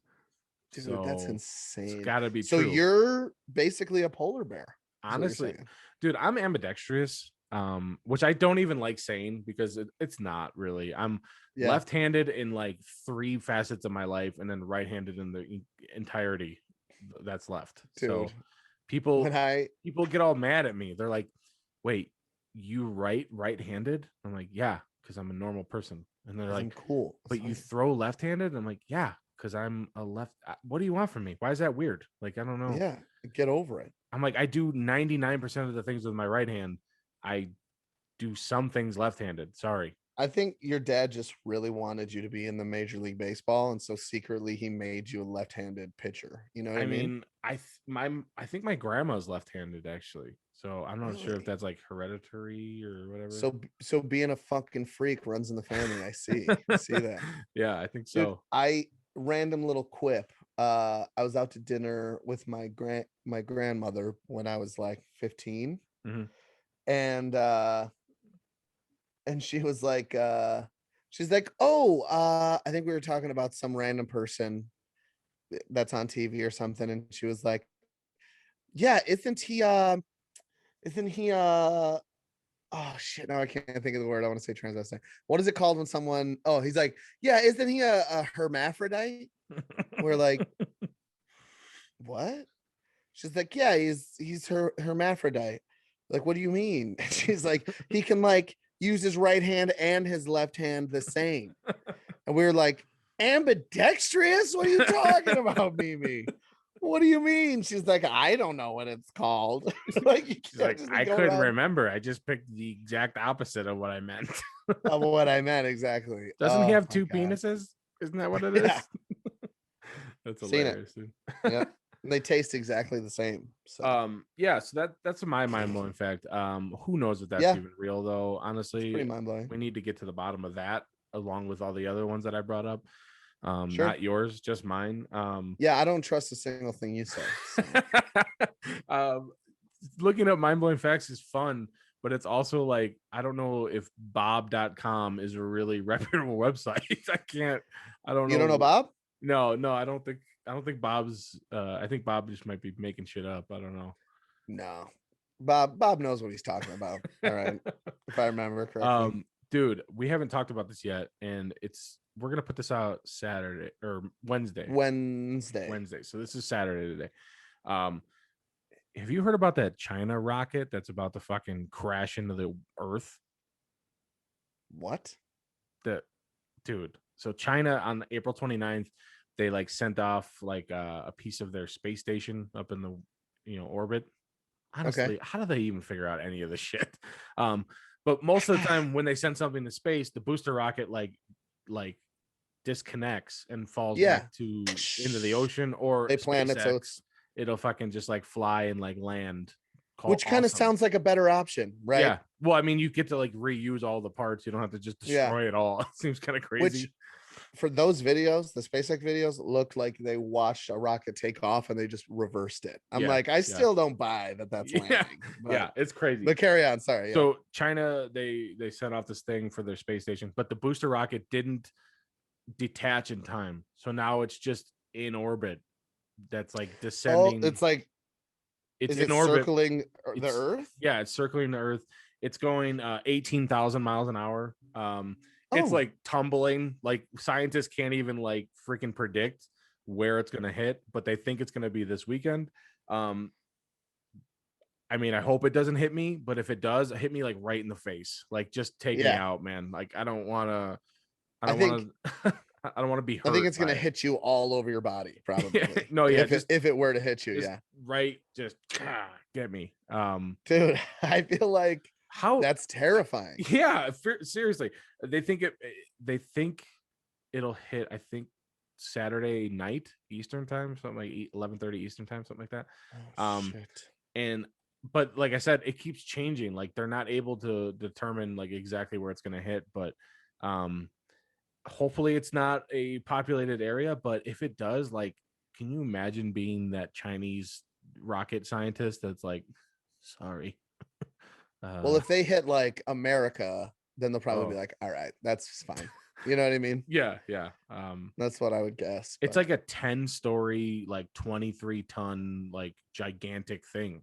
Dude, so that's insane. It's gotta be so true. You're basically a polar bear. Honestly, dude, I'm ambidextrous, which I don't even like saying because it's not really. I'm left-handed in like 3 facets of my life, and then right-handed in the entirety that's left. Dude, so people get all mad at me. They're like, wait, you right-handed? I'm like, yeah, because I'm a normal person. And they're like, cool. But you throw left-handed? I'm like, yeah, because I'm a left. What do you want from me? Why is that weird? Like, I don't know. Yeah, get over it. I'm like, I do 99% of the things with my right hand. I do some things left-handed. Sorry. I think your dad just really wanted you to be in the Major League Baseball, and so secretly he made you a left-handed pitcher. You know what I mean? I think my grandma's left-handed actually. So I'm not sure if that's like hereditary or whatever. So being a fucking freak runs in the family. I see that. Yeah, I think so. Dude, random little quip. I was out to dinner with my grandmother when I was like 15. Mm-hmm. And she was like, She's like, oh, I think we were talking about some random person that's on TV or something, and she was like, yeah, isn't he oh shit, now I can't think of the word. I want to say transvestite. What is it called when someone, oh, he's like, yeah, isn't he a hermaphrodite? We're like, what? She's like, yeah, he's her hermaphrodite. Like, what do you mean? She's like, he can like use his right hand and his left hand the same. And we were like, ambidextrous? What are you talking about, Mimi? What do you mean? She's like, I don't know what it's called. Like, She's like, I couldn't remember. I just picked the exact opposite of what I meant. Of what I meant, exactly. Doesn't he have my two God. penises? Isn't that what it is? Yeah. That's Seen it. hilarious, dude. Yep. They taste exactly the same. So yeah, so that's my mind-blowing fact. Who knows if that's Yeah. even real though? Honestly, pretty mind-blowing. we need to get to the bottom of that along with all the other ones that I brought up. Sure. Not yours, just mine. Yeah, I don't trust a single thing you say. So. Looking up mind-blowing facts is fun, but it's also like, I don't know if bob.com is a really reputable website. I don't know. You don't know Bob? No, I don't think Bob's I think Bob just might be making shit up. I don't know. No. Bob knows what he's talking about. All right. If I remember correctly. Dude, we haven't talked about this yet, and we're gonna put this out Saturday or Wednesday. Wednesday. So this is Saturday today. Have you heard about that China rocket that's about to fucking crash into the Earth? What? Dude. So China on April 29th, they like sent off like a piece of their space station up in the orbit. Honestly, Okay. how do they even figure out any of this shit? But most of the time when they send something to space, the booster rocket like disconnects and falls back into the ocean, or they plan it so it'll fucking just like fly and like land. Which kind of sounds like a better option, right? Yeah. Well, I mean, you get to like reuse all the parts. You don't have to just destroy it all. It seems kind of crazy. Which, for those videos, the SpaceX videos looked like they watched a rocket take off and they just reversed it. I'm like, I still don't buy that that's landing. But, it's crazy. But carry on. Sorry. So China, they sent off this thing for their space station, but the booster rocket didn't detach in time. So now it's just in orbit. That's like descending. Oh, it's like, it's in orbit, circling the Earth. Yeah, it's circling the Earth. It's going 18,000 miles an hour. It's like tumbling. Like scientists can't even like freaking predict where it's gonna hit, but they think it's gonna be this weekend. I mean, I hope it doesn't hit me, but if it does, hit me like right in the face. Like just take me out, man. Like I don't want to. I don't want to be hurt. I think it's gonna hit you all over your body, probably. No, yeah. If it were to hit you, right. Just get me, dude. I feel like that's terrifying. Yeah, seriously. They think it'll hit. I think Saturday night Eastern time, something like 11:30 Eastern time, something like that. Shit. But like I said, it keeps changing. Like they're not able to determine like exactly where it's gonna hit, but hopefully it's not a populated area. But if it does, like, can you imagine being that Chinese rocket scientist that's like, sorry. Well, if they hit like America, then they'll probably be like, all right, that's fine. You know what I mean? Yeah. That's what I would guess. It's like a 10-story, like 23-ton, like gigantic thing.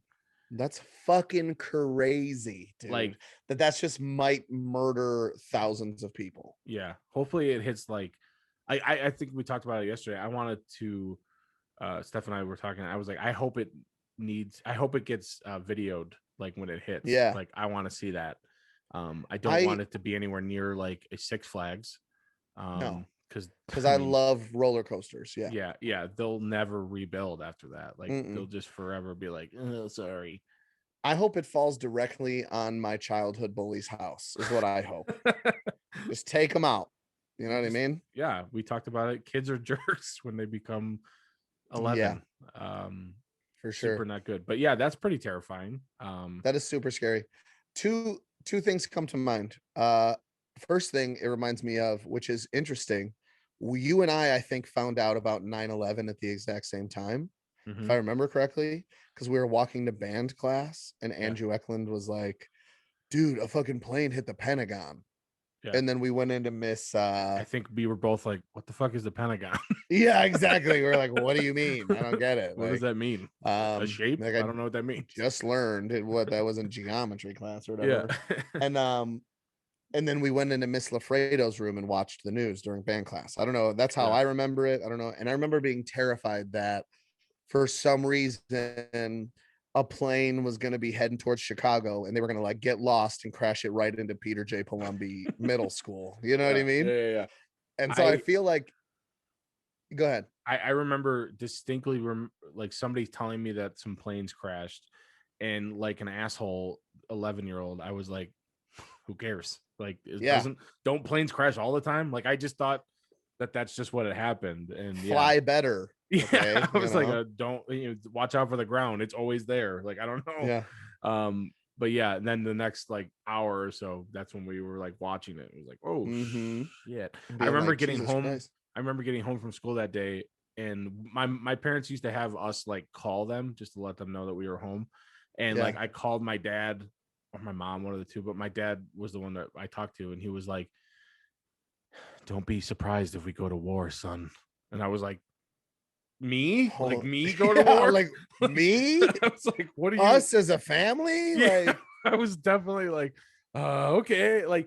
That's fucking crazy, dude. Like that's just might murder thousands of people. Yeah. Hopefully it hits like I think we talked about it yesterday. I wanted to Steph and I were talking. I was like, I hope it gets videoed like when it hits. Yeah. Like I want to see that. I don't want it to be anywhere near like a Six Flags. No. Because I love roller coasters. Yeah. They'll never rebuild after that. Like they'll just forever be like, oh, sorry. I hope it falls directly on my childhood bully's house is what I hope. Just take them out. You know what I mean? Yeah, we talked about it. Kids are jerks when they become 11. Yeah. For sure. Super not good. But yeah, that's pretty terrifying. That is super scary. Two things come to mind. First thing it reminds me of, which is interesting. You and I think, found out about 9/11 at the exact same time, if I remember correctly, because we were walking to band class and Andrew Eklund was like, dude, a fucking plane hit the Pentagon. Yeah. And then we went into Miss I think we were both like, what the fuck is the Pentagon? yeah, exactly. We're like, what do you mean? I don't get it. What does that mean? A shape? Like I don't know what that means. Just learned what that was in geometry class or whatever. Yeah. And then we went into Miss Lafredo's room and watched the news during band class. I don't know. That's how Yeah. I remember it. I don't know. And I remember being terrified that for some reason a plane was going to be heading towards Chicago and they were going to like get lost and crash it right into Peter J. Palumbi Middle School. You know what I mean? Yeah. And so I feel like, go ahead. I remember distinctly like somebody telling me that some planes crashed, and like an asshole 11-year-old, I was like, who cares? Like, don't planes crash all the time? Like, I just thought that that's just what had happened. And fly better. Yeah, okay, I was like, don't watch out for the ground. It's always there. Like, I don't know. Yeah. But yeah, and then the next like hour or so, that's when we were like watching it. It was like, oh shit. I remember like, getting Jesus home. Christ. I remember getting home from school that day, and my parents used to have us like call them just to let them know that we were home. And like I called my dad or my mom, one of the two, but my dad was the one that I talked to, and he was like, don't be surprised if we go to war, son. And I was like, me? Like me go to war? Like me? I was like, what are you? Us as a family? Yeah, like I was definitely like, okay. Like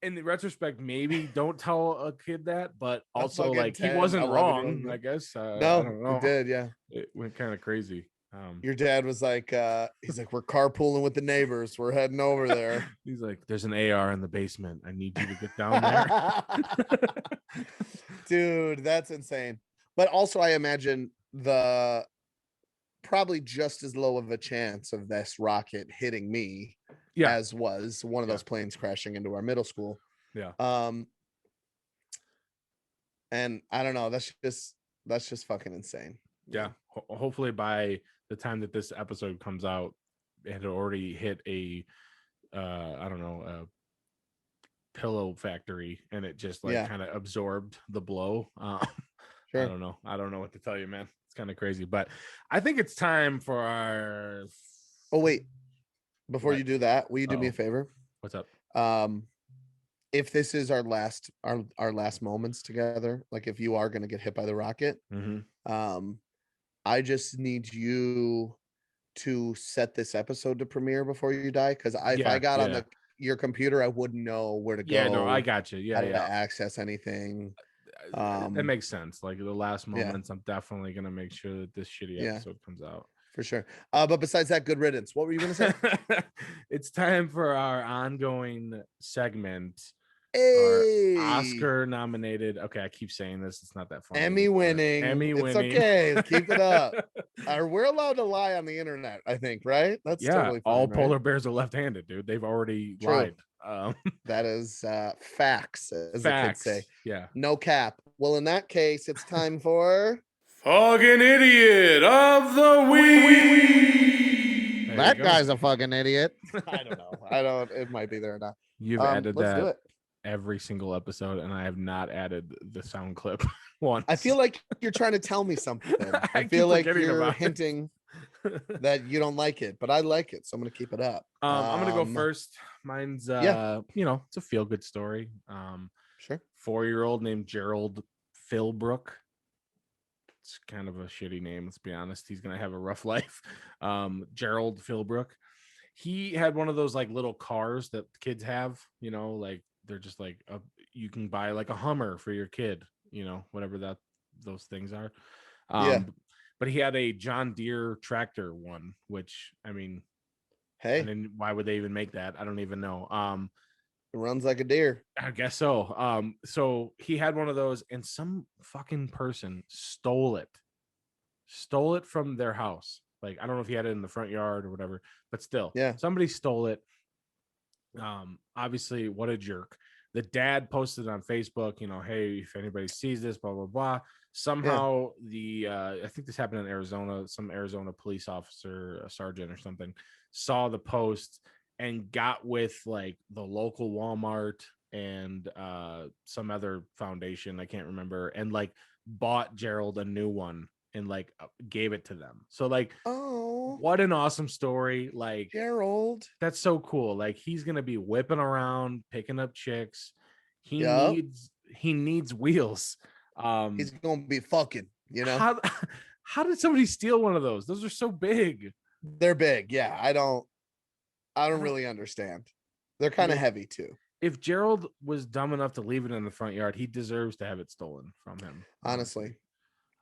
in the retrospect, maybe don't tell a kid that, but also like 10, he wasn't wrong, 11-year-old. I guess. No, I don't know. it did, yeah. It went kind of crazy. Your dad was like, he's like, we're carpooling with the neighbors. We're heading over there. He's like, there's an AR in the basement. I need you to get down there. Dude, that's insane. But also, I imagine the probably just as low of a chance of this rocket hitting me as was one of those planes crashing into our middle school. Yeah. And I don't know. That's just fucking insane. Yeah. Hopefully by the time that this episode comes out, it had already hit a I don't know, a pillow factory, and it just like kind of absorbed the blow. Sure. I don't know what to tell you, man. It's kind of crazy, but I think it's time for our. Oh wait, before you do that, will you do me a favor? What's up? If this is our last moments together, like if you are going to get hit by the rocket, I just need you to set this episode to premiere before you die, because if I got on your computer, I wouldn't know where to go. Yeah, no, I got you. How to access anything. That makes sense. Like the last moments, I'm definitely gonna make sure that this shitty episode comes out for sure. But besides that, good riddance. What were you gonna say? It's time for our ongoing segment. Hey, Oscar nominated. Okay, I keep saying this. It's not that funny. Emmy winning. It's okay. Keep it up. We're allowed to lie on the internet, I think, right? That's totally fine, all right? polar bears are left-handed, dude. They've already lied. That is facts, as the kids say. Yeah. No cap. Well, in that case, it's time for fucking idiot of the week. That guy's a fucking idiot. I don't know. It might be there or not. You've added that every single episode, and I have not added the sound clip once. I feel like you're trying to tell me something. I feel like you're hinting that you don't like it, but I like it, so I'm gonna keep it up. I'm gonna go first. Mine's it's a feel-good story. Sure. 4-year-old named Gerald Philbrook. It's kind of a shitty name, let's be honest. He's gonna have a rough life. Gerald Philbrook. He had one of those like little cars that kids have, like they're just like you can buy like a Hummer for your kid, whatever those things are. But he had a John Deere tractor one, which I mean, hey, and then why would they even make that? I don't even know. It runs like a deer. I guess so. So he had one of those, and some fucking person stole it from their house. Like, I don't know if he had it in the front yard or whatever, but still, somebody stole it. Obviously, what a jerk. The dad posted on Facebook, hey, if anybody sees this, blah, blah, blah. Somehow I think this happened in Arizona, some Arizona police officer, a sergeant or something, saw the post and got with like the local Walmart and some other foundation, I can't remember, and like bought Gerald a new one and like gave it to them. So like, oh, what an awesome story. Like, Gerald, that's so cool. Like, he's gonna be whipping around, picking up chicks, He Yep. needs wheels. He's gonna be fucking, How did somebody steal one of those? Those are so big. They're big. Yeah, I don't really understand. They're kind of heavy too. If Gerald was dumb enough to leave it in the front yard, he deserves to have it stolen from him. Honestly.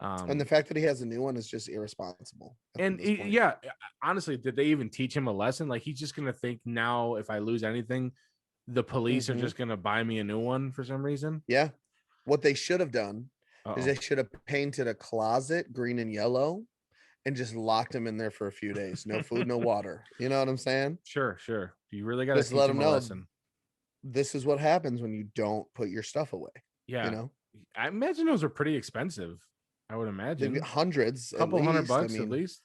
And the fact that he has a new one is just irresponsible. Yeah, honestly, did they even teach him a lesson? Like, he's just gonna think now, if I lose anything, the police are just gonna buy me a new one for some reason. Yeah. What they should have done is they should have painted a closet green and yellow and just locked him in there for a few days. No food, no water. You know what I'm saying? Sure. You really got to just teach let him him a know lesson. This is what happens when you don't put your stuff away. Yeah. You know, I imagine those are pretty expensive. I would imagine hundreds, a couple $100 at least.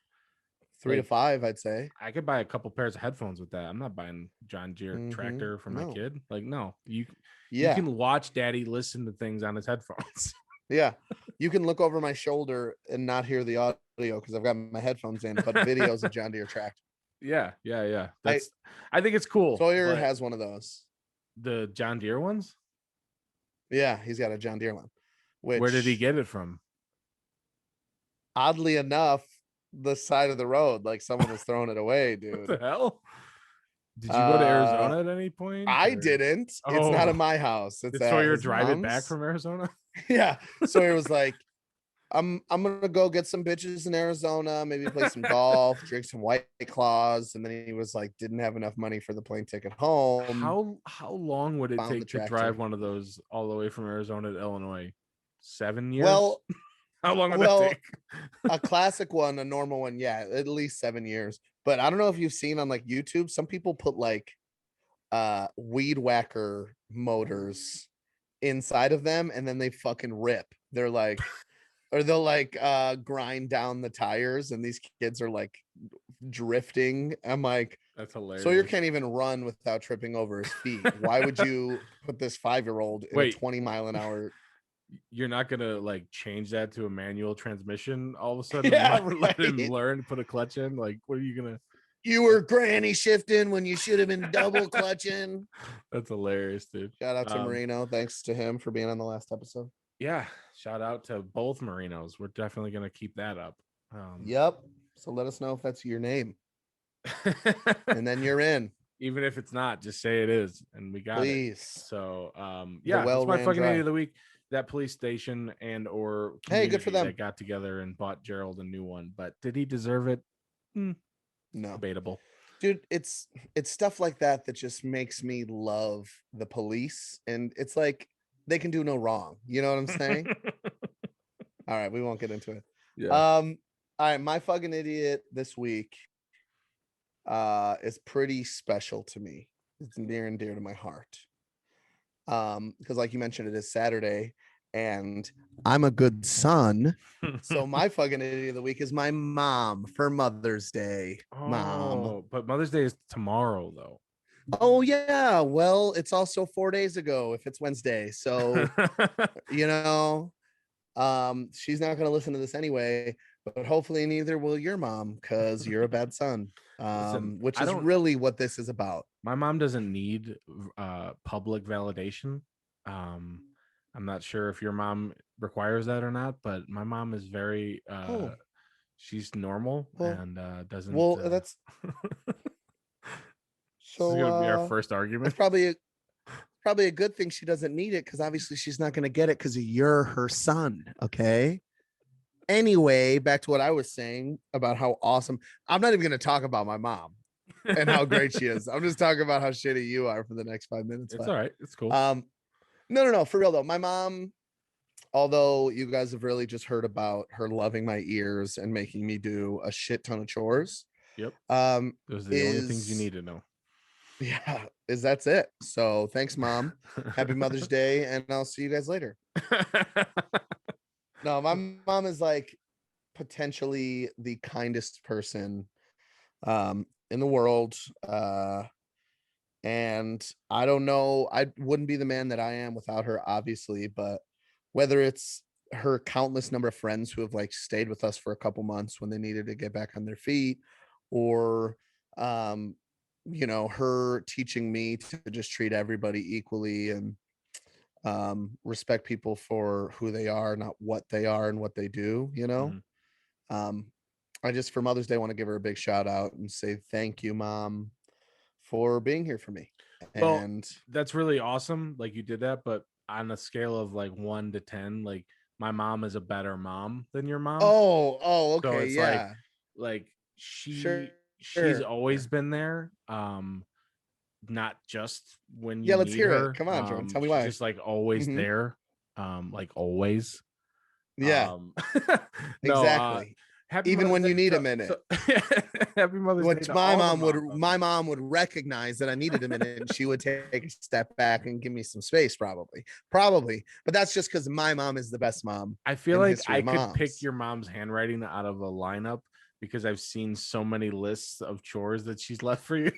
3 to 5, I'd say. I could buy a couple pairs of headphones with that. I'm not buying John Deere tractor for my kid. Like, no, you can watch daddy listen to things on his headphones. Yeah. You can look over my shoulder and not hear the audio because I've got my headphones in, but videos of John Deere tractor. Yeah. I think it's cool. Sawyer has one of those. The John Deere ones? Yeah, he's got a John Deere one. Where did he get it from? Oddly enough, the side of the road, like someone was throwing it away, dude. What the hell? Did you go to Arizona at any point? I didn't. It's not at my house. It's so you're driving back from Arizona? Yeah. Sawyer was like, I'm gonna go get some bitches in Arizona, maybe play some golf, drink some White Claws, and then he was like, didn't have enough money for the plane ticket home. How long would it take to drive one of those all the way from Arizona to Illinois? 7 years? Well, how long would that take? A classic one, a normal one, yeah, at least 7 years. But I don't know if you've seen on like YouTube, some people put like weed whacker motors inside of them and then they fucking rip. They're like or they'll like grind down the tires and these kids are like drifting. I'm like, that's hilarious. So you can't even run without tripping over his feet. Why would you put this 5-year-old in a 20-mile-an-hour? You're not gonna like change that to a manual transmission all of a sudden? Yeah, let him learn, put a clutch in. Like, what are you gonna? You were granny shifting when you should have been double clutching. That's hilarious, dude. Shout out to Marino. Thanks to him for being on the last episode. Yeah, shout out to both Marinos. We're definitely gonna keep that up. Yep. So let us know if that's your name, and then you're in. Even if it's not, just say it is, and we got it. So, yeah, that's my fucking idiot of the week. That police station and or good for them that got together and bought Gerald a new one. But did he deserve it? No, debatable, dude. It's stuff like that that just makes me love the police, and it's like they can do no wrong. You know what I'm saying? All right, we won't get into it. Yeah. All right, my fucking idiot this week is pretty special to me. It's near and dear to my heart. Because like you mentioned, it is Saturday and I'm a good son. So my fucking idiot of the week is my mom for Mother's Day. Mom. But Mother's Day is tomorrow though. Oh yeah. Well, it's also 4 days ago if it's Wednesday. So you know, she's not gonna listen to this anyway, but hopefully neither will your mom because you're a bad son. Listen, which is really what this is about. My mom doesn't need public validation. I'm not sure if your mom requires that or not, but my mom is very she's normal and doesn't. Well, that's so. This is gonna be our first argument. It's probably a good thing she doesn't need it because obviously she's not gonna get it because you're her son. Okay. Anyway, back to what I was saying about how awesome. I'm not even going to talk about my mom and how great she is. I'm just talking about how shitty you are for the next 5 minutes. It's all right. It's cool. No. For real though, my mom, although you guys have really just heard about her loving my ears and making me do a shit ton of chores. Yep. Those are the only things you need to know. Yeah, that's it. So thanks, Mom. Happy Mother's Day, and I'll see you guys later. No, my mom is like potentially the kindest person in the world. And I don't know, I wouldn't be the man that I am without her, obviously, but whether it's her countless number of friends who have like stayed with us for a couple months when they needed to get back on their feet, or you know, her teaching me to just treat everybody equally and respect people for who they are, not what they are and what they do, you know. I just for Mother's Day want to give her a big shout out and say thank you, Mom, for being here for me. Well, And that's really awesome. Like you did that, but on a scale of like 1 to 10, like my mom is a better mom than your mom. oh, So okay, it's yeah, like sure, she's always been there. Not just when yeah. you Let's need hear it. her. Come on, Jordan, tell me She's why. just like always Mhm. there. Like always. Yeah, No, exactly. happy Even Mother's when Day you need a to, minute. happy Mother's Day Which to all the moms out there. my mom would recognize that I needed a minute and she would take a step back and give me some space, probably. But that's just because my mom is the best mom I feel in the like history I of could pick moms. your mom's handwriting out of a lineup because I've seen so many lists of chores that she's left for you.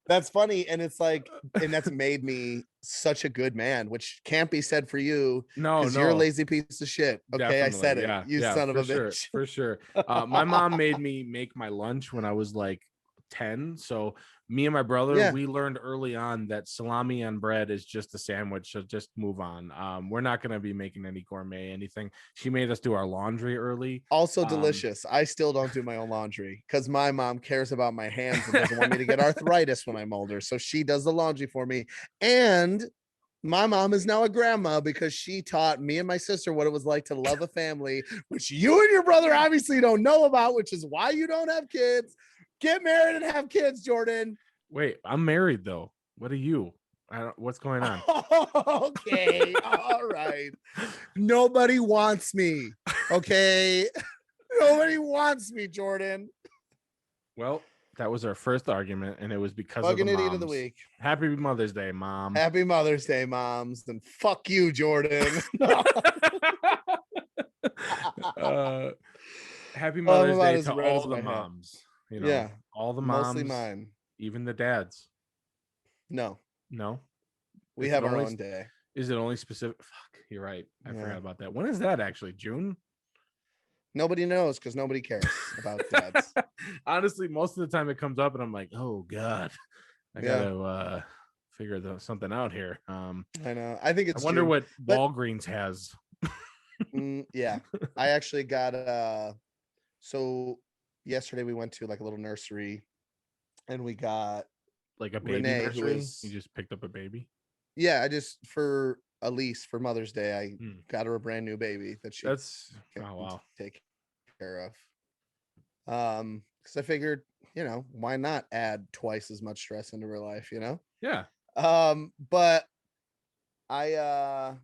That's funny. And it's like, and that's made me such a good man, which can't be said for you No, because you're a no, lazy piece of shit. Okay, I said definitely. it. Yeah, You yeah, son of for a sure, bitch. for sure. My mom made me make my lunch when I was like 10. So me and my brother, Yeah. we learned early on that salami on bread is just a sandwich. So just move on. We're not gonna be making any gourmet anything. She made us do our laundry early. Also Um, delicious. I still don't do my own laundry because my mom cares about my hands and doesn't want me to get arthritis when I'm older. So she does the laundry for me. And my mom is now a grandma because she taught me and my sister what it was like to love a family, which you and your brother obviously don't know about, which is why you don't have kids. Get married and have kids, Jordan. wait, I'm married though. What are you? What's going on? Okay. All right. Nobody wants me. Okay. Nobody wants me, Jordan. Well, that was our first argument, and it was because of the Fucking idiot of the moms. week. Happy Mother's Day, Mom. Happy Mother's Day, moms. And fuck you, Jordan. uh, happy I'm Mother's about Day as to red as all the my hat. moms. You know, Yeah, all the mostly moms, mine. even the dads. No, No, we is it have our only own day. is it only specific? Fuck, you're right. I Yeah. forgot about that. When is that actually? June? Nobody knows because nobody cares about dads. Honestly, most of the time it comes up, and I'm like, oh god, I Yeah, gotta figure something out here. I know. I think I it's wonder June. what But Walgreens has. yeah, I actually got so yesterday we went to like a little nursery and we got Like a baby Renee, who nursery. You is just picked up a baby. yeah, I just for Elise for Mother's Day, I Hmm. got her a brand new baby that she That's can oh wow. take care of. Because I figured, why not add twice as much stress into her life, Yeah. But I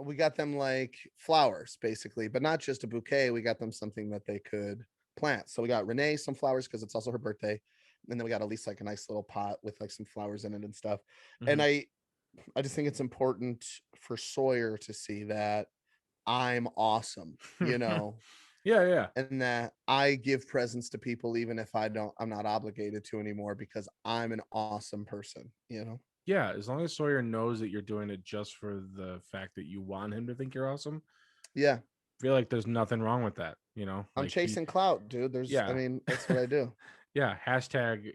we got them like flowers basically, but not just a bouquet. We got them something that they could plant. So we got Renee some flowers because it's also her birthday. And then we got at least like a nice little pot with like some flowers in it and stuff. And Mhm. I just think it's important for Sawyer to see that I'm awesome, Yeah, yeah. and that I give presents to people even if I'm not obligated to anymore because I'm an awesome person. Yeah, as long as Sawyer knows that you're doing it just for the fact that you want him to think you're awesome, Yeah, I feel like there's nothing wrong with that, you know? I'm Like chasing clout, dude. I yeah. mean, that's what I do. Yeah, hashtag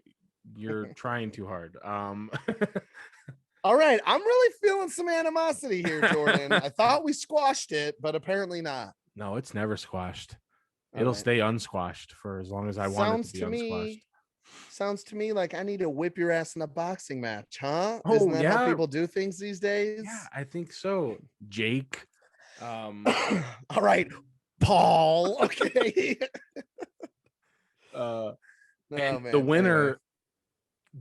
you're trying too hard. All right, I'm really feeling some animosity here, Jordan. I thought we squashed it, but apparently not. No, it's never squashed. All It'll right. stay unsquashed for as long as I want it to be unsquashed. Sounds to me like I need to whip your ass in a boxing match, huh? Oh, Isn't that how yeah. people do things these days? Yeah, I think so. Jake. All right, Paul. Okay. And man. the winner, Anyway.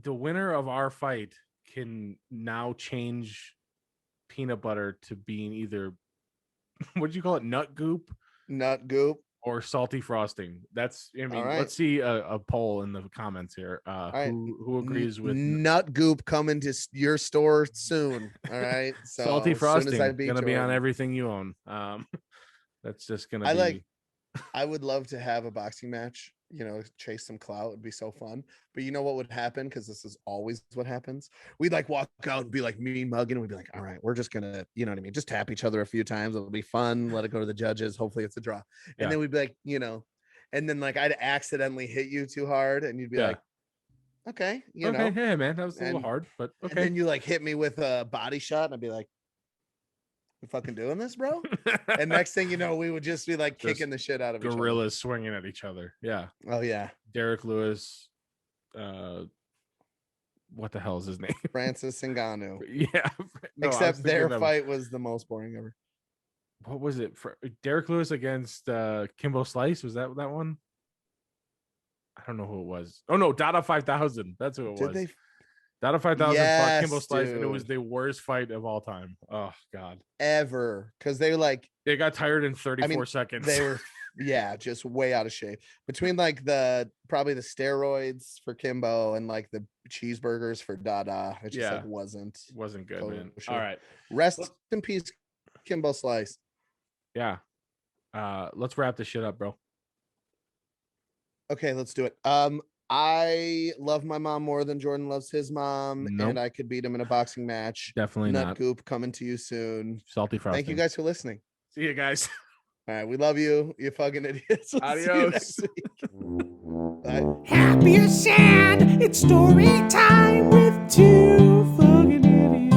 the winner of our fight can now change peanut butter to being either what do you call it, nut goop Nut goop. or salty frosting. That's I mean, right. let's see a poll in the comments here. Right. Who agrees with nut goop coming to your store soon? All right. So salty as soon as I frosting beat gonna be on Jordan. everything you own. That's just gonna be I would love to have a boxing match, chase some clout. It'd be so fun. But you know what would happen? Because this is always what happens. We'd like walk out and be like me mugging. We'd be like, all right, we're just gonna, you know what I mean? Just tap each other a few times. It'll be fun. Let it go to the judges. Hopefully it's a draw. And then we'd be like, and then like I'd accidentally hit you too hard and you'd be like, okay, you Okay, know. yeah, man, that was a little And- hard, but And okay. then you like hit me with a body shot, and I'd be like, "You fucking doing this, bro?" And next thing you know, we would just be like Just kicking the shit out of each other. Gorillas swinging at each other. Yeah, Oh yeah, Derek Lewis. What the hell is his name? Francis Ngannou. Yeah, no, I was Except their thinking of- fight was the most boring ever. What was it? For Derek Lewis against Kimbo Slice? Was that one? I don't know who it was. Oh no, Dada 5000. That's who it Did was. they Dada 5000 fought Kimbo Yes, Slice, and it was dude. the worst fight of all time. Oh god, ever? Because they like they got tired in 34 seconds. they were yeah, just way out of shape. Between like probably the steroids for Kimbo and like the cheeseburgers for Dada, it just like wasn't wasn't good, man. kosher. All right, Rest in peace, Kimbo Slice. yeah. Let's wrap this shit up, bro. Okay, let's do it. I love my mom more than Jordan loves his mom, Nope. and I could beat him in a boxing match. Definitely Nut not. Goop coming to you soon. Salty frosting. Thank you guys for listening. See you guys. All right, we love you, you fucking idiots. We'll see you Adios. next week. Bye. Happy or sad, it's story time with two fucking idiots.